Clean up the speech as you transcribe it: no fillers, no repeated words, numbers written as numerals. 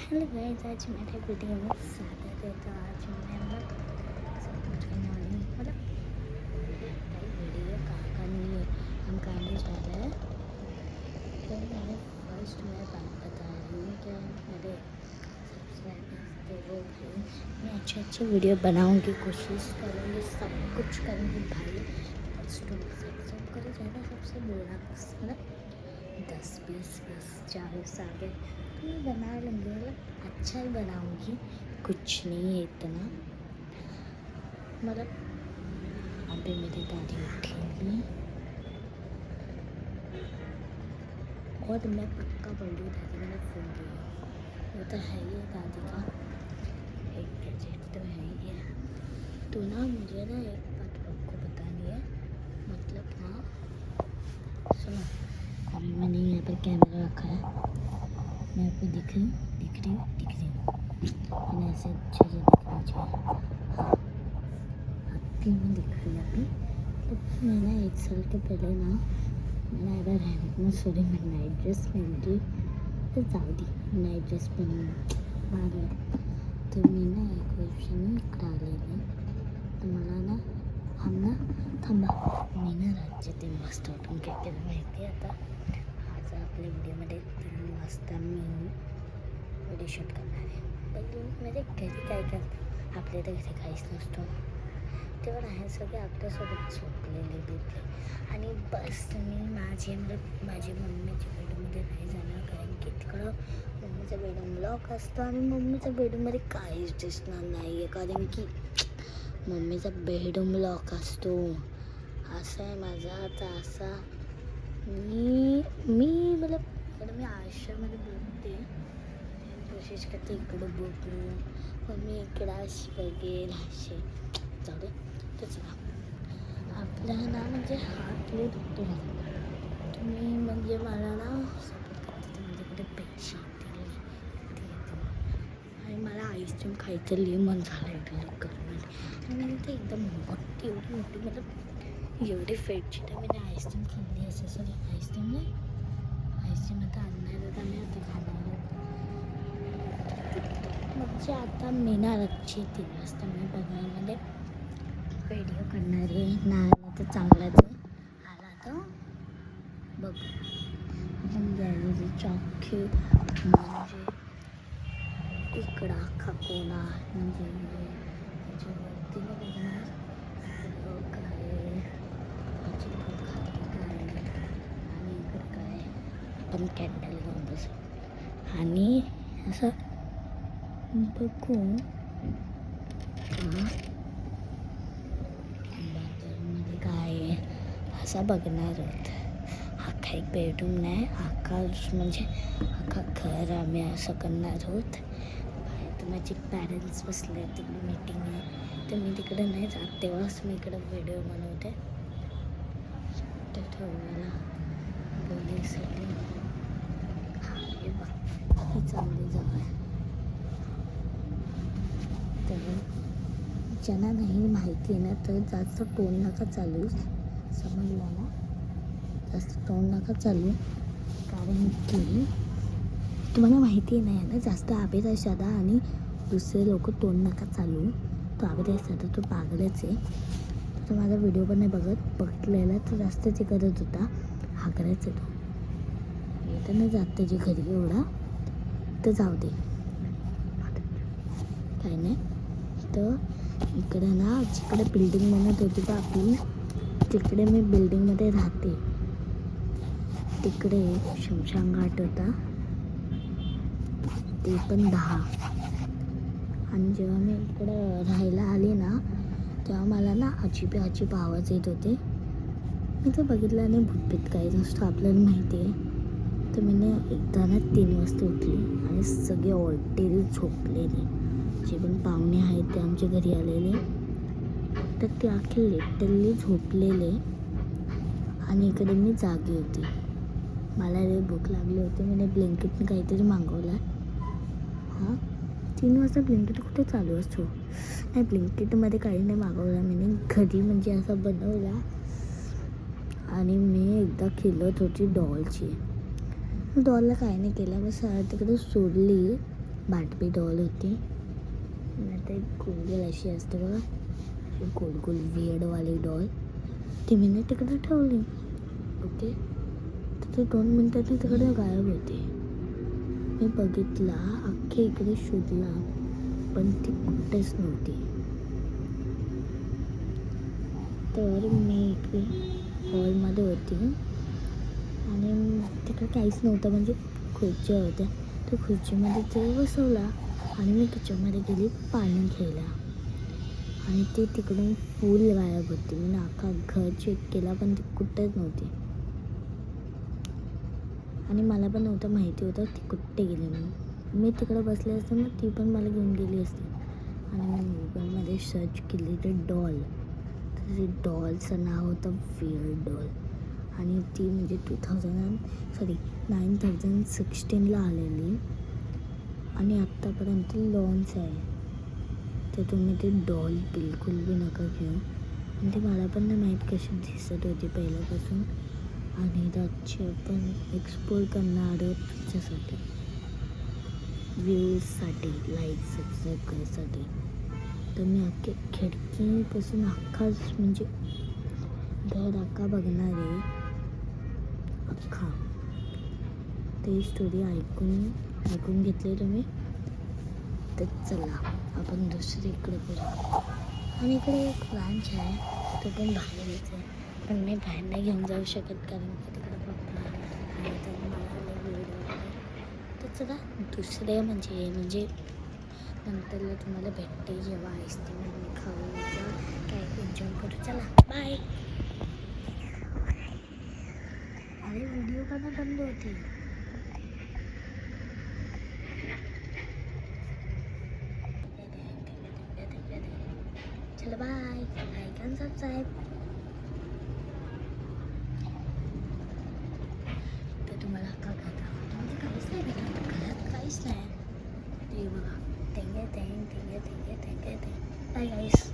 Hello guys, आज मेरा video में स्वागत है। तो आज मैं सब कुछ करने वाली हूँ, मतलब वीडियो कहाँ नहीं है, हम कहाँ नहीं जा रहे हैं। तो मैंने फर्स्ट मैं बात बता रही हूँ कि मेरे सब्सक्राइबर्स के वो भाई, मैं अच्छे वीडियो बनाऊँगी, कोशिश करूँगी, सब कुछ करूँगी भाई। फर्स्ट सब करो ज़्यादा, सबसे बोलना मतलब 10-20 40 आगे तो मैं बना लूँगी, मतलब अच्छा ही बनाऊँगी, कुछ नहीं है इतना। मतलब अभी मेरी दादी उठेगी और मैं पक्का बोल रही हूँ दादी मैंने फ़ोन लिया, वो तो है ही है दादी का एक गैजेट तो है ही है। तो ना मुझे ना एक बात आपको बतानी है, मतलब ना सुनो, अभी मैंने यहाँ पर कैमरा रखा है, मैं आपको दिख रही हूँ मैंने ऐसे अच्छे से दिखना चाहिए। हाँ, आपकी मैं दिख रही है अभी। तो मैं ना 1 साल के पहले ना मैंने अगर रहने सॉरी मैं नाइट ड्रेस पहन ली, तो साउदी नाइट ड्रेस पहन मारली, तो मी ना एक वर्षाने करा लेली. तर मला ना थांबा मी ना रात्री 3 वाजता उठून काय केलं माहिती आहे आता. आज आपल्या व्हिडिओमध्ये 3 वाजता मी व्हिडिओ शूट करणार आहे. म्हणजे घरी काय करतात, आपल्या तर घरी काहीच नसतो, तेव्हा आहे सगळे आपल्यासोबत झोपलेले बिपले, आणि बस मी माझी मम्मीच्या बेडमध्ये नाही जाणार, कारण की तिकडं मम्मीचा बेडरूम लॉक असतो आणि मम्मीच्या बेडरूममध्ये काहीच दिसणार नाही आहे, कारण की मम्मीचा बेडरूम लॉक असतो. असं आहे माझा आता असा मी मतलब मी आयुष्यामध्ये बघते, कोशिश करते इकडं बघू, पण मी इकडं अशी बघेल असे जाऊ दे. तर चला आपल्याला ना म्हणजे हात लई दुखतो माझा, तुम्ही म्हणजे मला ना सपोर्ट करते, माझ्याकडे पैसे येतील आणि मला आईस्क्रीम खायचं लई मन झालं आहे करून, आणि ते एकदम मोठी एवढी मतलब एवढी फेटची तर मी आईस्क्रीम खाल्ली असं सॉरी आईस्क्रीम नाही आईस्क्रीम आता आणणार होता मी आता खाणार म्हणजे आता मी ना रातची 3 वाजता मी बघायमध्ये व्हिडिओ करणार आहे. नाही आला तर चांगलाच आहे, आला तर बघ आपण गॅलरी चॉकी म्हणजे इकडं अख्खा कोणा म्हणजे याच्यावरती न बघणार काय याची पण खाली काय आणि इकडं काय आपण कॅन्डल घेऊन बसू आणि असं बघू. बाथरूममध्ये काय आहे असं बघणार आहोत. अख्खा एक बेडरूम नाही, अख्खा म्हणजे अख्खा घर आम्ही असं करणार आहोत. बाहेर तर माझे पॅरेंट्स बसले, तिकडे मीटिंग आहे, तर मी तिकडे नाही जात, तेव्हाच मी इकडं व्हिडिओ बनवते. तर ठेवायला बोलायसाठी हां हे बघ ही चांगली जागा आहे. तर ज्यांना नाही माहिती आहे ना तर जास्त टोन नका चालू, समजला ना, जास्त टोन नका चालू, कारण की तुम्हाला माहिती नाही आहे ना, जास्त आबेदा साधा आणि दुसरे लोक टोन नका चालू. तो आबेदा साधा तो पागलच आहे. तर माझा व्हिडिओ पण नाही बघितलेला तर जास्त ते करत होता, हा करायचा तो येतं ना जात त्याची घरी एवढा, तर जाऊ दे काय नाही. तर इकडे ना जिकडे बिल्डिंग बनत होती का आपली, तिकडे मी बिल्डिंगमध्ये राहते, तिकडे शमशान घाट होता, ते पण 10. आणि जेव्हा मी इकडं राहायला आले ना तेव्हा मला ना अजीब आवाज येत होते. मी तर बघितलं नाही, भूतभीत काही नसतं आपल्याला माहिती आहे. तर मी एकदा ना 3 वाजता उठली आणि सगळे ऑलरेडी झोपलेले, जे पण पाहुणे आहेत ते आमच्या घरी आलेले, तर ते अख्खे लिटरली झोपलेले आणि इकडे मी जागी होती. मला लई भूक लागली होती, मी ब्लिंकिटने काहीतरी मागवलं. हां 3 वाजता ब्लिंकिट कुठे चालू असतो, नाही ब्लिंकिटमध्ये काही नाही मागवलं मी घरी, म्हणजे असं बनवला. आणि मी एकदा खेळत होती डॉलची, डॉलला काही नाही केलं, बस तिकडे सोडली बाटबी डॉल होती. आता एक गोल अशी असते बघा, गोल गोल वियर्डवाली डॉल, ती मी ना तिकडे ठेवली. ओके, तर ते 2 मिनटात तिकडे गायब होते. मी बघितला, अख्खे इकडे शोधला, पण ती कुठेच नव्हती. तर मी इकडे हॉलमध्ये होती आणि तिकडे काहीच नव्हतं, म्हणजे खुर्च्या होत्या. त्या खुर्चीमध्ये ते बसवला आणि मी किचनमध्ये गेली पाणी घ्यायला आणि ती तिकडून फुल गायब होती. मी अख्खा घर चेक केला, पण ती कुठेच नव्हती आणि मला पण नव्हतं माहिती होतं ती कुठे गेली म्हणून. मी तिकडे बसले असते ना, ती पण मला घेऊन गेली असती. आणि मी मोबाईलमध्ये सर्च केली ते डॉल, तर ते डॉलचं नाव होतं वियर्ड डॉल आणि ती म्हणजे 2016ला आलेली आणि आत्तापर्यंत लॉन्च आहे. तर तुम्ही ते डॉल बिलकुल बी नका घेऊ. आणि ते मला पण नाही माहीत कशी दिसत होती पहिल्यापासून. आणि रातची आपण एक्सप्लोर करणार आहोत तुमच्यासाठी, व्ह्यूजसाठी, लाईक सबस्क्राईब करायसाठी. तर मी अख्खे खिडकीपासून अख्खाच म्हणजे घर अख्खा बघणार आहे, अख्खा. ते स्टोरी ऐकून घेतली तुम्ही. तर चला आपण दुसरीकडे करू. आणि इकडे एक ब्रांच आहे, तो पण बाहेरच आहे, पण मी बाहेर नाही घेऊन जाऊ शकत कारण की तिकडे पप्पा आहे, तर मला लई वेळ लागते. तर चला दुसरे म्हणजे नंतरला तुम्हाला भेटते जेव्हा आईस्क्रीम आणि खाऊ काय एन्जॉय करू. चला बाय. अरे व्हिडिओ का बंद होते. चला बाय, लाईक आणि सबस्क्राईब. तर तुम्हाला का म्हणजे काहीच नाही भेटलं घरात, काहीच नाही. ते बघा, बाय गाईस.